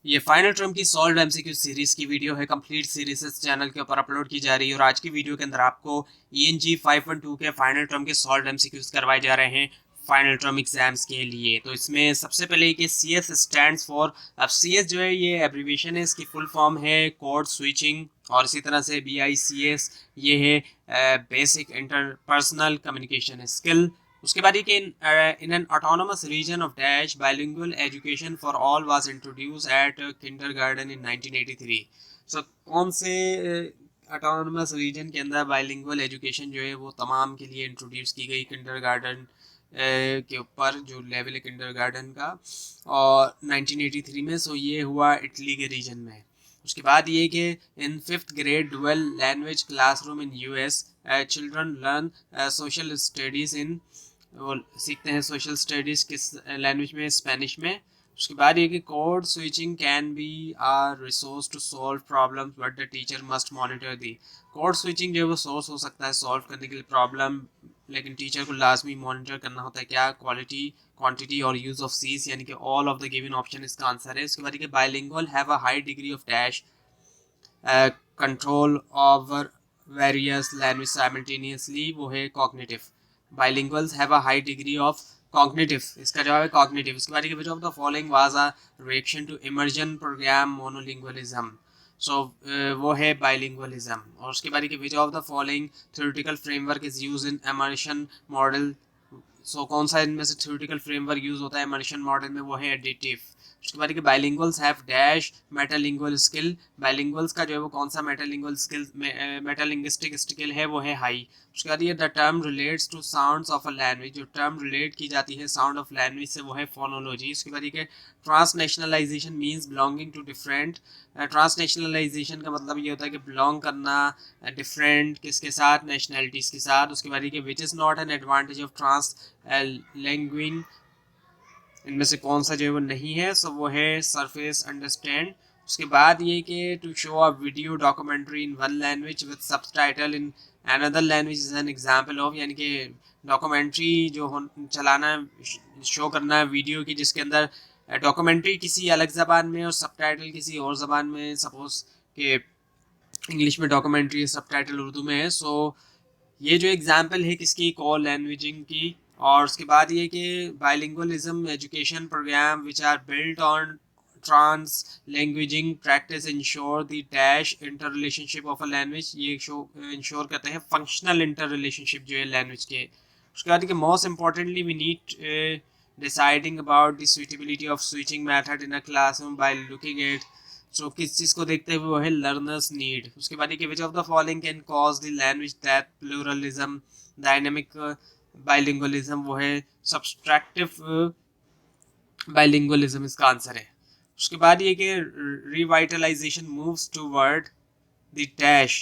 ये final term की solve MCQ series की वीडियो है। कंप्लीट सीरीज इस चैनल के ऊपर अपलोड की जा रही है और आज की वीडियो के अंदर आपको ENG 512 के फाइनल टर्म के सॉल्व एमसीक्यूज करवाए जा रहे हैं फाइनल टर्म एग्जाम्स के लिए। तो इसमें सबसे पहले कि CS स्टैंड्स फॉर, अब CS जो है ये एब्रीविएशन है, इसकी फुल फॉर्म है कोड स्विचिंग, और इसी तरह से BICS ये है बेसिक इंटरपर्सनल कम्युनिकेशन स्किल। उसके बाद ये कि in an autonomous region of dash bilingual education for all was introduce at kindergarten in 1983। So कौन से ऑटोनोमस रीजन के अंदर बाइलिंगुअल एजुकेशन जो है वो तमाम के लिए इंट्रोड्यूस की गई किंडरगार्टन के ऊपर, जो लेवल है किंडरगार्टन का, और 1983 में। सो ये हुआ इटली के रीजन में। उसके बाद ये कि in 5th grade dual language classroom in US children learn social studies in, वो सीखते हैं सोशल स्टडीज़ किस लैंग्वेज में, स्पेनिश में। उसके बाद ये कि code switching can be a resource to solve problem but the teacher must monitor the. Code switching जो है वो सोर्स हो सकता है सॉल्व करने के लिए प्रॉब्लम, लेकिन टीचर को लाजमी मॉनिटर करना होता है क्या, क्वालिटी, क्वांटिटी और यूज ऑफ सीज, यानी कि all of the given option इसका आंसर है। उसके बाद ये bilingual have a high degree of dash control over various language simultaneously, वो है cognitive. Bilinguals have a high degree of cognitive, इसका जवाब है कॉग्निटिव। उसके बाद which of the following was a reaction to immersion program monolingualism, so वो है bilingualism. और उसके बाद which of the following theoretical framework is use in immersion model, so कौन सा इनमें से थ्योरेटिकल फ्रेमवर्क यूज होता है इमर्शन मॉडल में, वो है एडिटिव। उसके बाद बाइलिंगुअल्स हैव डैश मेटालिंगुअल स्किल, बाइलिंगुअल्स का जो है वो कौन सा मेटालिंगुअल स्किल, मेटालिंग्विस्टिक स्किल है, वो है हाई। उसके बाद ये the term relates to sounds of a language, जो टर्म रिलेट की जाती है साउंड ऑफ लैंग्वेज से, वो है फोनोलॉजी। उसके बाद ये ट्रांसनेशनलाइजेशन मीन्स बिलोंगिंग टू डिफरेंट, ट्रांसनेशनलाइजेशन का मतलब ये होता है कि बिलोंग करना डिफरेंट किसके साथ, नेशनलिटीज़ के साथ। उसके बाद ये which is not an advantage of translanguaging, इनमें से कौन सा जो है वो नहीं है, सो वो है सरफेस अंडरस्टैंड। उसके बाद ये कि to show a video documentary in one language with subtitle in another language is an example of, यानी कि डॉक्यूमेंट्री जो चलाना, शो करना है वीडियो की जिसके अंदर डॉक्यूमेंट्री किसी अलग ज़बान में और सबटाइटल किसी और ज़बान में, सपोज कि इंग्लिश में डॉक्यूमेंट्री सबटाइटल उर्दू में है। सो ये जो एग्जाम्पल है किसकी, कॉल लैंग्वेजिंग की। और उसके बाद ये कि bilingualism education program which are built on translanguaging practice ensure the dash interrelationship of a language, ये शो इंश्योर करते हैं फंक्शनल इंटर रिलेशनशिप जो है लैंग्वेज के। उसके बाद कि most importantly we need deciding about the suitability of switching method in a classroom by looking at, so किस चीज़ को देखते हुए वो है लर्नर्स नीड। उसके बाद which of the following can cause the language that pluralism dynamic bilingualism, वो है सब्सट्रैक्टिव बाइलिंगुअलिज्म, इसका आंसर है। उसके बाद ये कि revitalisation moves toward the dash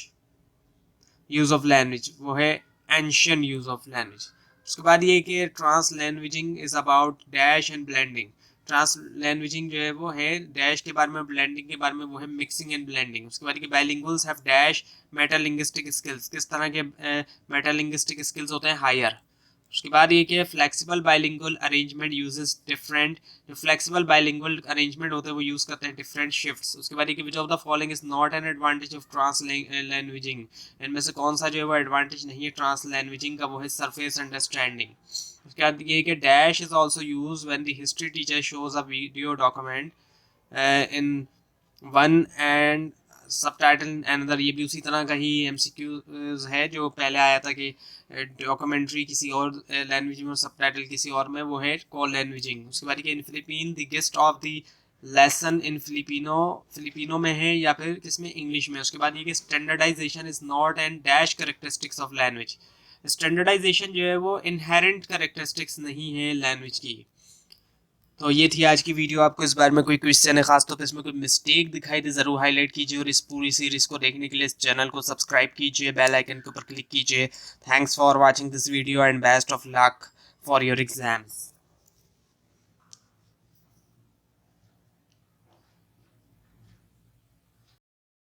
use of language, वो है एंशियन यूज ऑफ लैंग्वेज। उसके बाद ये कि translanguaging is about dash and blending, translanguaging जो है वो है डैश के बारे में, ब्लेंडिंग के बारे में वो है मिक्सिंग एंड ब्लेंडिंग। उसके बाद बाइलिंगुअल्स हैव डैश मेटालिंग्विस्टिक स्किल्स, किस तरह के मेटालिंग्विस्टिक स्किल्स होते हैं, हायर। उसके बाद ये कि flexible bilingual arrangement uses different, जो फ्लेक्सिबल बाइलिंगुअल अरेंजमेंट होते हैं वो यूज़ करते हैं डिफरेंट शिफ्ट्स। उसके बाद ये which of the following is not an advantage of translanguaging, इनमें से कौन सा जो है वो एडवांटेज नहीं है ट्रांस लैंग्वेजिंग का, वो है सरफेस अंडरस्टैंडिंग। उसके बाद ये कि dash is also use when the history teacher shows a video document in one and subtitle another, ये भी उसी तरह का ही MCQ है जो पहले आया था कि डॉक्यूमेंट्री किसी और लैंग्वेज में और सबटाइटल किसी और में, वो है कॉल लैंग्वेजिंग। उसके बाद in Philippine the guest of the lesson in Filipino में है या फिर किसमें, इंग्लिश में। उसके बाद ये कि standardization is not and dash characteristics of language, standardization जो है वो इनहेरेंट कैरेक्टरिस्टिक्स नहीं है लैंग्वेज की। तो ये थी आज की वीडियो। आपको इस बारे में कोई क्वेश्चन है, खासतौर पर इसमें कोई मिस्टेक दिखाई दे ज़रूर हाईलाइट कीजिए, और इस पूरी सीरीज़ को देखने के लिए इस चैनल को सब्सक्राइब कीजिए, बेल आइकन के ऊपर क्लिक कीजिए। Thanks for watching this video and best of luck for your exams.